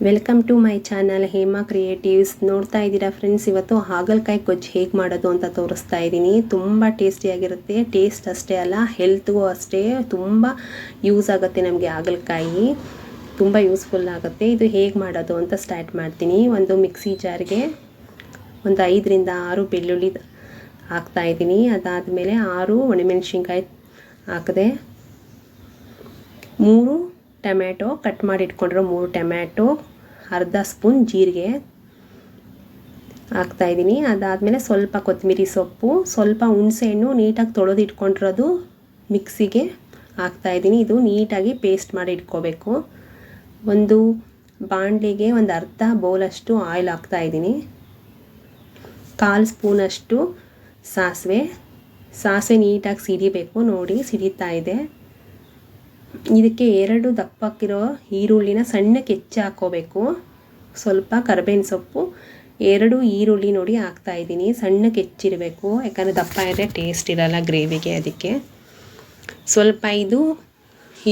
Welcome to my channel Hema creatives. ನೋಡ್ತಾ ಇದ್ದೀರಾ friends, ಇವತ್ತು ಹಾಗಲಕಾಯಿ ಗೊಜ್ಜು ಹೇಗೆ ಮಾಡೋದು ಅಂತ ತೋರಿಸ್ತಾ ಇದ್ದೀನಿ. ತುಂಬ ಟೇಸ್ಟಿಯಾಗಿರುತ್ತೆ. ಟೇಸ್ಟ್ ಅಷ್ಟೇ ಅಲ್ಲ, ಹೆಲ್ತ್ಗೂ ಅಷ್ಟೇ ತುಂಬ ಯೂಸ್ ಆಗುತ್ತೆ. ನಮಗೆ ಹಾಗಲಕಾಯಿ ತುಂಬ ಯೂಸ್ಫುಲ್ ಆಗುತ್ತೆ. ಇದು ಹೇಗೆ ಮಾಡೋದು ಅಂತ ಸ್ಟಾರ್ಟ್ ಮಾಡ್ತೀನಿ. ಒಂದು ಮಿಕ್ಸಿ ಜಾರ್ಗೆ ಒಂದು 5ರಿಂದ 6 ಬೆಳ್ಳುಳ್ಳಿ ಹಾಕ್ತಾಯಿದ್ದೀನಿ. ಅದಾದಮೇಲೆ 6 ಒಣಮೆಣಸಿನ್ಕಾಯಿ ಹಾಕಿದೆ. 3 ಟೊಮ್ಯಾಟೊ ಕಟ್ ಮಾಡಿ ಇಟ್ಕೊಂಡಿರೋ 3 ಟೊಮ್ಯಾಟೊ, ಅರ್ಧ ಸ್ಪೂನ್ ಜೀರಿಗೆ ಹಾಕ್ತಾಯಿದ್ದೀನಿ. ಅದಾದಮೇಲೆ ಸ್ವಲ್ಪ ಕೊತ್ತಂಬರಿ ಸೊಪ್ಪು, ಸ್ವಲ್ಪ ಹುಣಸೆಹಣ್ಣು ನೀಟಾಗಿ ತೊಳೆದು ಇಟ್ಕೊಂಡಿರೋದು ಮಿಕ್ಸಿಗೆ ಹಾಕ್ತಾಯಿದ್ದೀನಿ. ಇದು ನೀಟಾಗಿ ಪೇಸ್ಟ್ ಮಾಡಿ ಇಟ್ಕೋಬೇಕು. ಒಂದು ಬಾಣಲಿಗೆ ಒಂದು ಅರ್ಧ ಬೌಲಷ್ಟು ಆಯಿಲ್ ಹಾಕ್ತಾಯಿದ್ದೀನಿ. 1/4 ಸ್ಪೂನಷ್ಟು ಸಾಸಿವೆ ನೀಟಾಗಿ ಸಿಡಿಬೇಕು. ನೋಡಿ ಸಿಡಿತಾ ಇದೆ. ಇದಕ್ಕೆ 2 ದಪ್ಪಕ್ಕಿರೋ ಈರುಳ್ಳಿನ ಸಣ್ಣಕ್ಕೆ ಹೆಚ್ಚಿ ಹಾಕ್ಕೋಬೇಕು. ಸ್ವಲ್ಪ ಕರಿಬೇವಿನ ಸೊಪ್ಪು, 2 ಈರುಳ್ಳಿ ನೋಡಿ ಹಾಕ್ತಾಯಿದ್ದೀನಿ. ಸಣ್ಣಕ್ಕೆ ಹೆಚ್ಚಿರಬೇಕು, ಯಾಕಂದರೆ ದಪ್ಪ ಇದ್ದರೆ ಟೇಸ್ಟ್ ಇರಲ್ಲ ಗ್ರೇವಿಗೆ. ಅದಕ್ಕೆ ಸ್ವಲ್ಪ ಇದು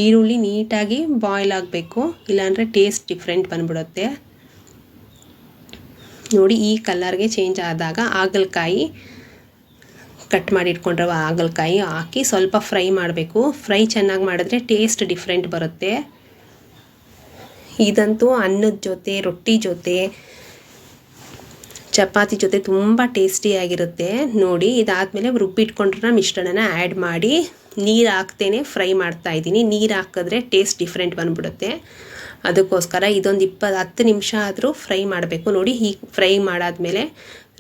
ಈರುಳ್ಳಿ ನೀಟಾಗಿ ಬಾಯ್ಲ್ ಆಗಬೇಕು, ಇಲ್ಲಾಂದರೆ ಟೇಸ್ಟ್ ಡಿಫ್ರೆಂಟ್ ಬಂದ್ಬಿಡುತ್ತೆ. ನೋಡಿ ಈ ಕಲರ್ಗೆ ಚೇಂಜ್ ಆದಾಗ ಹಾಗಲಕಾಯಿ ಕಟ್ ಮಾಡಿ ಇಟ್ಕೊಂಡಿರೋ ಹಾಗಲಕಾಯಿ ಹಾಕಿ ಸ್ವಲ್ಪ ಫ್ರೈ ಮಾಡಬೇಕು. ಫ್ರೈ ಚೆನ್ನಾಗಿ ಮಾಡಿದ್ರೆ ಟೇಸ್ಟ್ ಡಿಫ್ರೆಂಟ್ ಬರುತ್ತೆ. ಇದಂತೂ ಅನ್ನದ ಜೊತೆ, ರೊಟ್ಟಿ ಜೊತೆ, ಚಪಾತಿ ಜೊತೆ ತುಂಬ ಟೇಸ್ಟಿಯಾಗಿರುತ್ತೆ. ನೋಡಿ ಇದಾದಮೇಲೆ ರುಬ್ಬಿಟ್ಕೊಂಡಿರೋ ಮಿಶ್ರಣನ ಆ್ಯಡ್ ಮಾಡಿ ನೀರು ಹಾಕ್ತೇನೆ ಫ್ರೈ ಮಾಡ್ತಾಯಿದ್ದೀನಿ. ನೀರು ಹಾಕಿದ್ರೆ ಟೇಸ್ಟ್ ಡಿಫ್ರೆಂಟ್ ಬಂದ್ಬಿಡುತ್ತೆ. ಅದಕ್ಕೋಸ್ಕರ ಇದೊಂದು 10 ನಿಮಿಷ ಆದರೂ ಫ್ರೈ ಮಾಡಬೇಕು. ನೋಡಿ ಹೀಗೆ ಫ್ರೈ ಮಾಡಾದಮೇಲೆ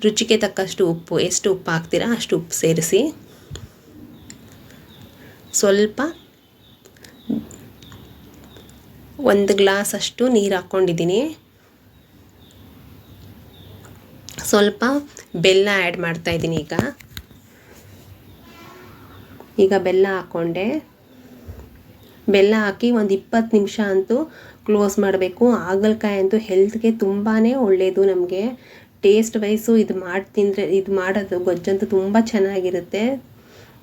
ರುಚಿಗೆ ತಕ್ಕಷ್ಟು ಉಪ್ಪು, ಎಷ್ಟು ಉಪ್ಪು ಹಾಕ್ತೀರಾ ಅಷ್ಟು ಉಪ್ಪು ಸೇರಿಸಿ, ಸ್ವಲ್ಪ 1 ಗ್ಲಾಸ್ ಅಷ್ಟು ನೀರು ಹಾಕ್ಕೊಂಡಿದ್ದೀನಿ. ಸ್ವಲ್ಪ ಬೆಲ್ಲ ಆ್ಯಡ್ ಮಾಡ್ತಾಯಿದ್ದೀನಿ. ಈಗ ಬೆಲ್ಲ ಹಾಕ್ಕೊಂಡೆ. ಬೆಲ್ಲ ಹಾಕಿ ಒಂದು 20 ನಿಮಿಷ ಅಂತೂ ಕ್ಲೋಸ್ ಮಾಡಬೇಕು. ಹಾಗಲಕಾಯಿ ಅಂತೂ ಹೆಲ್ತ್ಗೆ ತುಂಬಾ ಒಳ್ಳೆಯದು. ನಮಗೆ ಟೇಸ್ಟ್ ವೈಸು ಇದು ಮಾಡೋದು ಗೊಜ್ಜಂತೂ ತುಂಬ ಚೆನ್ನಾಗಿರುತ್ತೆ.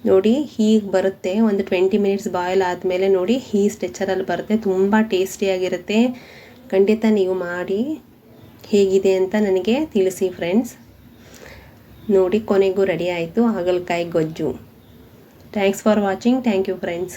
ನೋಡಿ ಹೀಗೆ ಬರುತ್ತೆ. ಒಂದು 20 ಮಿನಿಟ್ಸ್ ಬಾಯ್ಲ್ ಆದಮೇಲೆ ನೋಡಿ ಈ ಸ್ಟ್ರೆಚರಲ್ಲಿ ಬರುತ್ತೆ. ತುಂಬ ಟೇಸ್ಟಿಯಾಗಿರುತ್ತೆ. ಖಂಡಿತ ನೀವು ಮಾಡಿ ಹೇಗಿದೆ ಅಂತ ನನಗೆ ತಿಳಿಸಿ ಫ್ರೆಂಡ್ಸ್. ನೋಡಿ ಕೊನೆಗೂ ರೆಡಿ ಆಯಿತು ಹಾಗಲಕಾಯಿ ಗೊಜ್ಜು. Thanks for watching. Thank you friends.